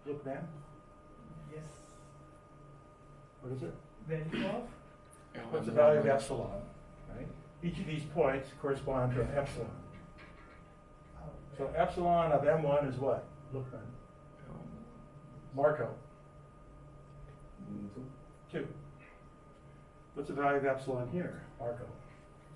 Look, man. Yes. What is it? Value of What's the value of epsilon? Right? Each of these points correspond to an epsilon. So epsilon of M1 is what? Look, man. Marco. 2. What's the value of epsilon here? Marco.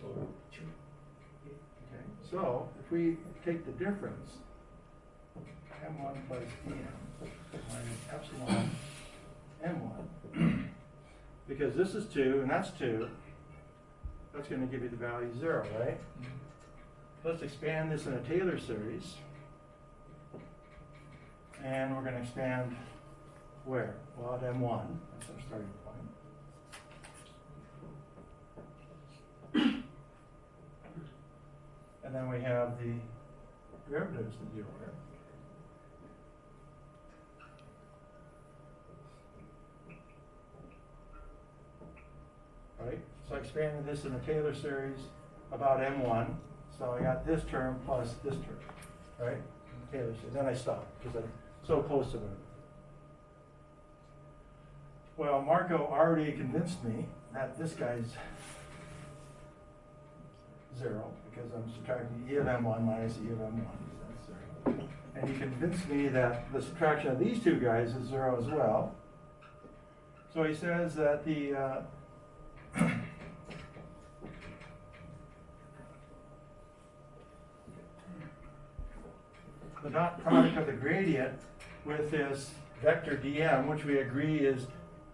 2. Okay. So if we take the difference, M1 plus EM minus epsilon M1, because this is 2 and that's 2, that's going to give you the value 0, right? Let's expand this in a Taylor series. And we're going to expand where? Well, at M1. That's our starting point. And then we have the derivatives to deal with. Right? So I expanded this in the Taylor series about M1. So I got this term plus this term, right? Taylor series. Then I stopped because I'm so close to it. Well, Marco already convinced me that this guy's 0 because I'm subtracting E of M1 minus E of M1. So that's 0. And he convinced me that the subtraction of these two guys is 0 as well. So he says that the the dot product of the gradient with this vector dm, which we agree is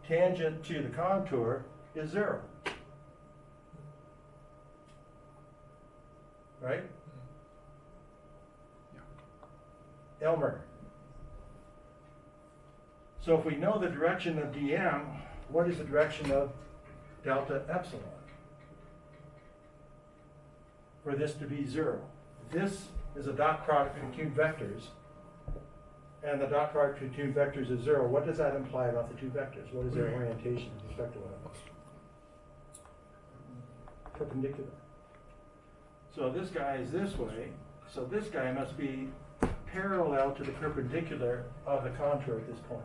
tangent to the contour, is 0. Right? Elmer. So if we know the direction of dm, what is the direction of delta epsilon? For this to be 0. This is a dot product between two vectors, and the dot product between two vectors is 0. What does that imply about the two vectors? What is their orientation with respect to one another? Perpendicular. So this guy is this way, so this guy must be parallel to the perpendicular of the contour at this point.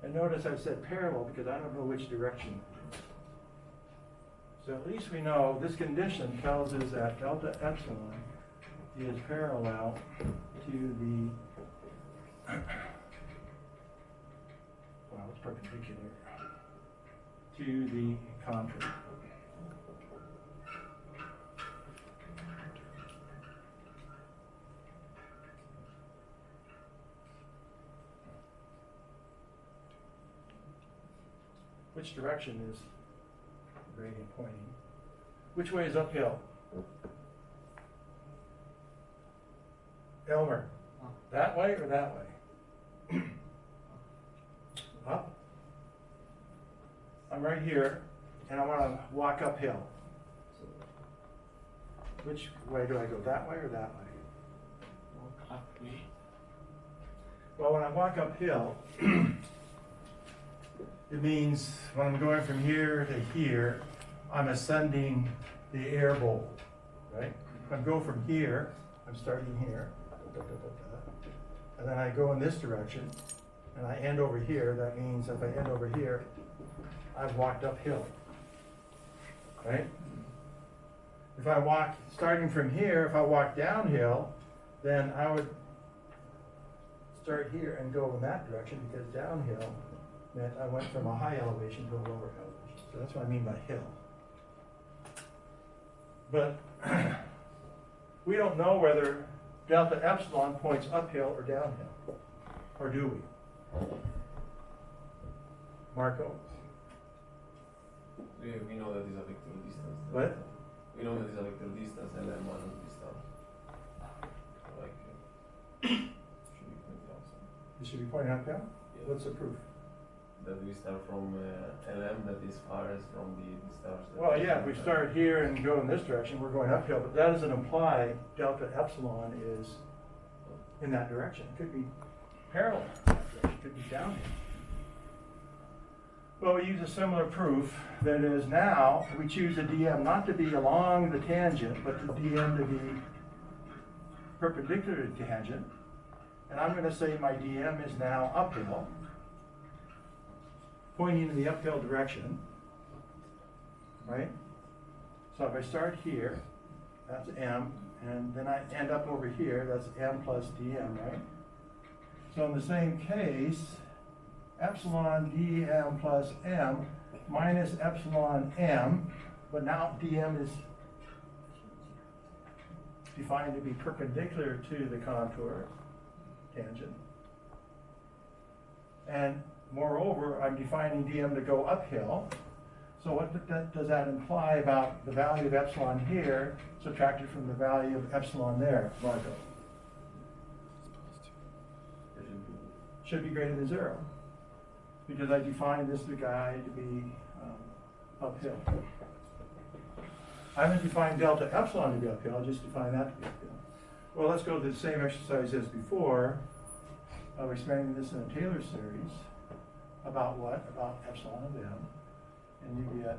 And notice I've said parallel because I don't know which direction. So at least we know this condition tells us that delta epsilon is parallel to the, well, it's perpendicular to the contour. Which direction is the gradient pointing? Which way is uphill? Elmer, that way or that way? Up. I'm right here, and I want to walk uphill. Which way do I go, that way or that way? Walk up way. Well, when I walk uphill, it means when I'm going from here to here, I'm ascending the air bowl, right? If I go from here, I'm starting here, and then I go in this direction, and I end over here. That means if I end over here, I've walked uphill, right? If I walk, starting from here, if I walk downhill, then I would start here and go in that direction, because downhill meant I went from a high elevation to a lower elevation. So that's what I mean by hill. But we don't know whether delta epsilon points uphill or downhill, or do we? Marco? We know that is a vector distance. What? We know that is a vector distance and then one of this stuff. Like, should be pointing outside. It should be pointing uphill? Yeah. What's the proof? That we start from LM that is farthest from the stars. That Well, yeah, if we start here and go in this direction, we're going uphill, but that doesn't imply delta epsilon is in that direction. It could be parallel to that direction, it could be downhill. Well, we use a similar proof. That is, now we choose a dm not to be along the tangent, but the dm to be perpendicular to tangent. and I'm gonna say my DM is now uphill, pointing in the uphill direction, right? So if I start here, that's M, and then I end up over here, that's M plus dm, right? So in the same case, epsilon dm plus m minus epsilon m, but now dm is defined to be perpendicular to the contour tangent. And moreover, I'm defining dm to go uphill. So what does that imply about the value of epsilon here subtracted from the value of epsilon there, Marco? Should be greater than 0, because I defined this guy to be uphill. I haven't defined delta epsilon to be uphill, I just defined that to be uphill. Well, let's go to the same exercise as before of expanding this in a Taylor series. About what? About epsilon of m. And you get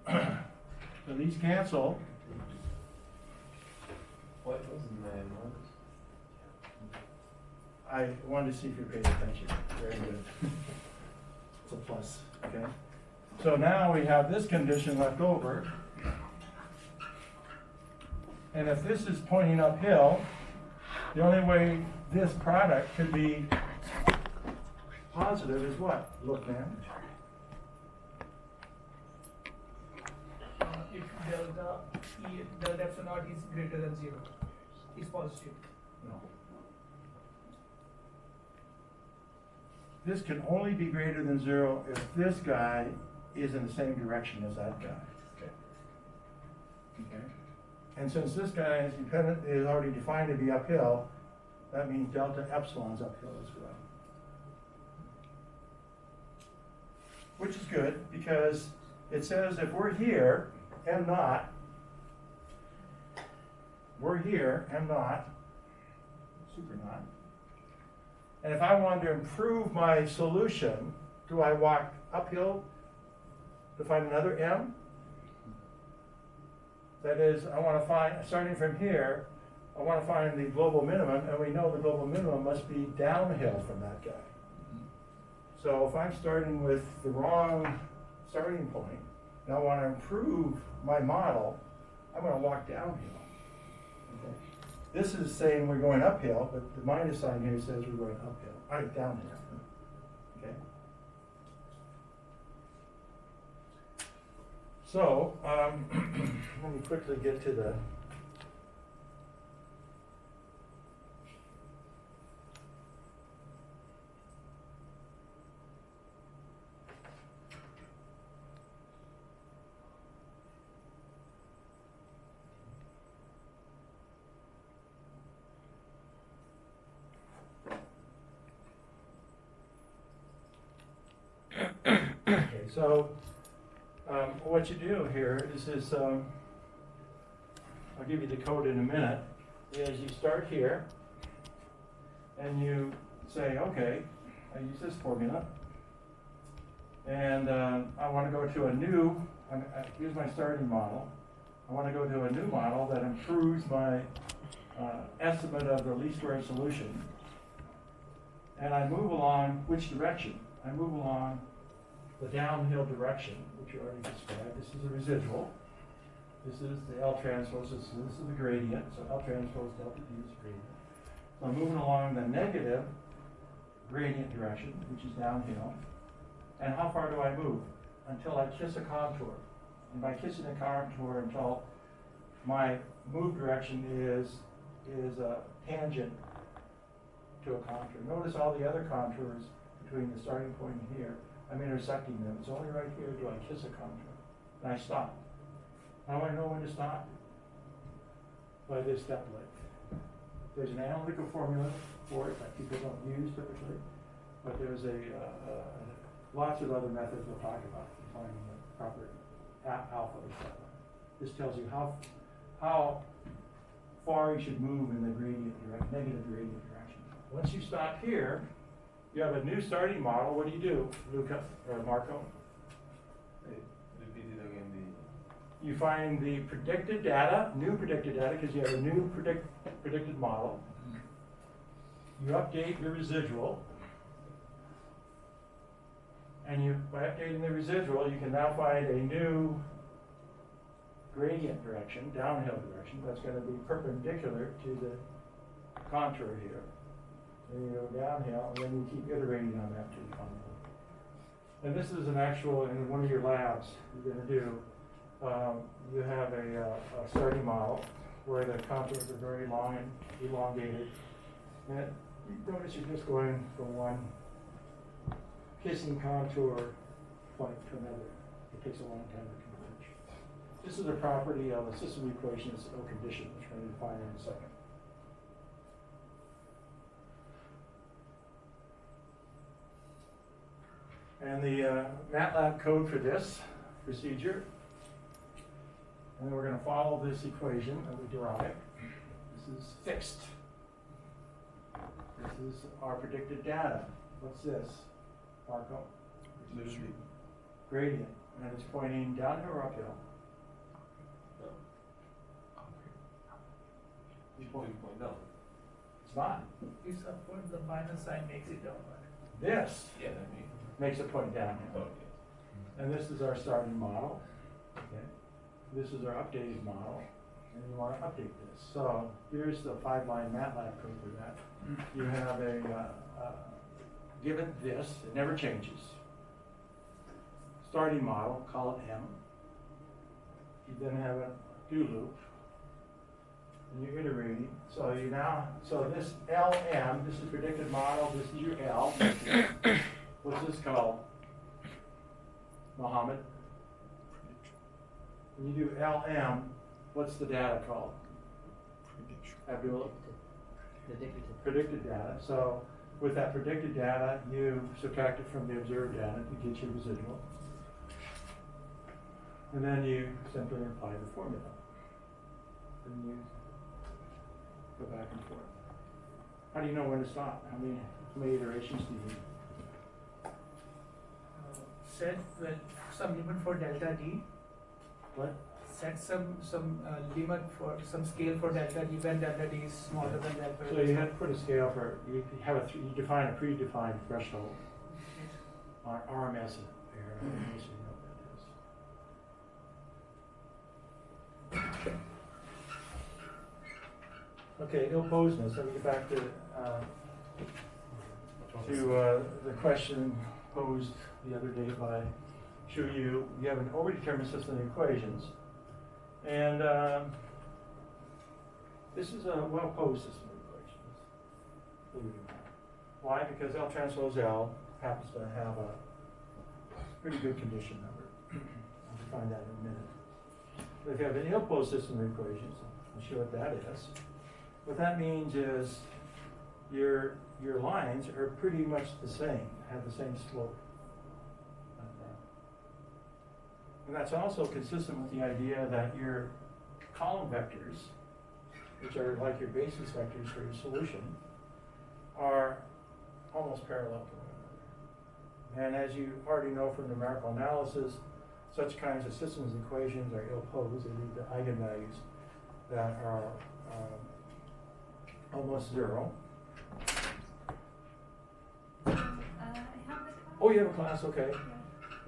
so these cancel. What was 9 months? I wanted to see if you paid attention. Very good. It's a plus, okay? So now we have this condition left over. And if this is pointing uphill, the only way this product could be positive is what? Look, man. If delta delta epsilon naught is greater than 0, is positive. No. This can only be greater than 0 if this guy is in the same direction as that guy. Okay? And since this guy is already defined to be uphill, that means delta epsilon's uphill as well. Which is good, because it says if we're here, m naught, we're here, m naught, super naught. And if I wanted to improve my solution, do I walk uphill to find another m? That is, I want to find, starting from here, I want to find the global minimum, and we know the global minimum must be downhill from that guy. So if I'm starting with the wrong starting point, and I want to improve my model, I'm going to walk downhill. Okay. This is saying we're going uphill, but the minus sign here says we're going uphill, right, downhill. Okay. So, let me quickly get to the okay, so what you do here is I'll give you the code in a minute, is you start here and you say, okay, I use this formula and I want to go to a new, here's my starting model. I want to go to a new model that improves my estimate of the least squares solution. And I move along which direction? I move along the downhill direction, which you already described. This is a residual. This is the L transpose, this is the gradient. So L transpose delta D is gradient. So I'm moving along the negative gradient direction, which is downhill. And how far do I move? Until I kiss a contour. And by kissing a contour until my move direction is a tangent to a contour. Notice all the other contours between the starting point and here. I'm intersecting them. It's only right here do I kiss a contour. And I stop. How do I know when to stop? By this step length. There's an analytical formula for it that people don't use typically, but there's lots of other methods we'll talk about finding the proper alpha or step length. This tells you how far you should move in the gradient direction, negative gradient direction. Once you stop here, you have a new starting model. What do, Luca or Marco? Wait, repeat it again, You find the predicted data, new predicted data, because you have a new predicted model. You update your residual. And you, by updating the residual, you can now find a new gradient direction, downhill direction, that's going to be perpendicular to the contour here. Then you go downhill, and then you keep iterating on that to the contour. And this is an actual, in one of your labs, you're going to do, you have a starting model where the contours are very long and elongated. And you notice you're just going from one kissing contour point to another. It takes a long time to converge. This is a property of a system equation, it's no condition, which we're going to define in a second. And the MATLAB code for this procedure, and then we're going to follow this equation that we derived. This is fixed. This is our predicted data. What's this, Marco? Literally. Gradient, and it's pointing downhill or uphill? You point down. It's not. It's upwards, the minus sign makes it downward. This Yeah, I mean. makes it point downhill. Okay. And this is our starting model. Okay. This is our updated model. And you want to update this. So here's the 5-line MATLAB code for that. You have a, given this, it never changes. Starting model, call it M. You then have a do loop. And you're iterating. So you now, so this LM, this is predicted model, this is your L. What's this called? Mohammed? When you do LM, what's the data called? Abdullah? Predicted data. So with that predicted data, you subtract it from the observed data to get your residual. And then you simply apply the formula. And you go back and forth. How do you know when to stop? How many iterations do you need? Set some limit for delta D. What? Set some limit for some scale for delta D when delta D is smaller than delta. So you have to put a scale for, you have you define a predefined threshold, or RMS there, in case you know what that is. Okay, ill-posedness, let me get back to the question posed the other day by Shu Yu. You have an overdetermined system of equations, and this is a well-posed system of equations. Believe it or not. Why? Because L transpose L happens to have a pretty good condition number. I'll define that in a minute. But if you have an ill-posed system of equations, I'll show what that is. What that means is your lines are pretty much the same, have the same slope. And that's also consistent with the idea that your column vectors, which are like your basis vectors for your solution, are almost parallel to one another. And as you already know from numerical analysis, such kinds of systems equations are ill-posed. They lead to eigenvalues that are almost zero. I have the class. Oh, you have a class, okay. Yeah.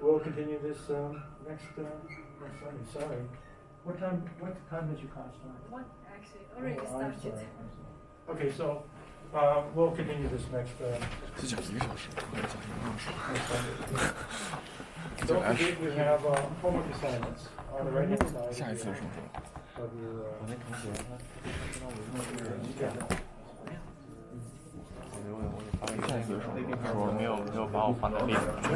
We'll continue this next Sunday. Sorry. What time does your class start? What actually already Oh, I'm started. sorry. Okay, so we'll continue this next. 是讲1个小时，或者讲1个小时。 Don't forget we have homework assignments on the right hand side. 下一次是什么时候？ Of your, 我那同学他知道我我给发了一个那个，说没有把我放在列表上。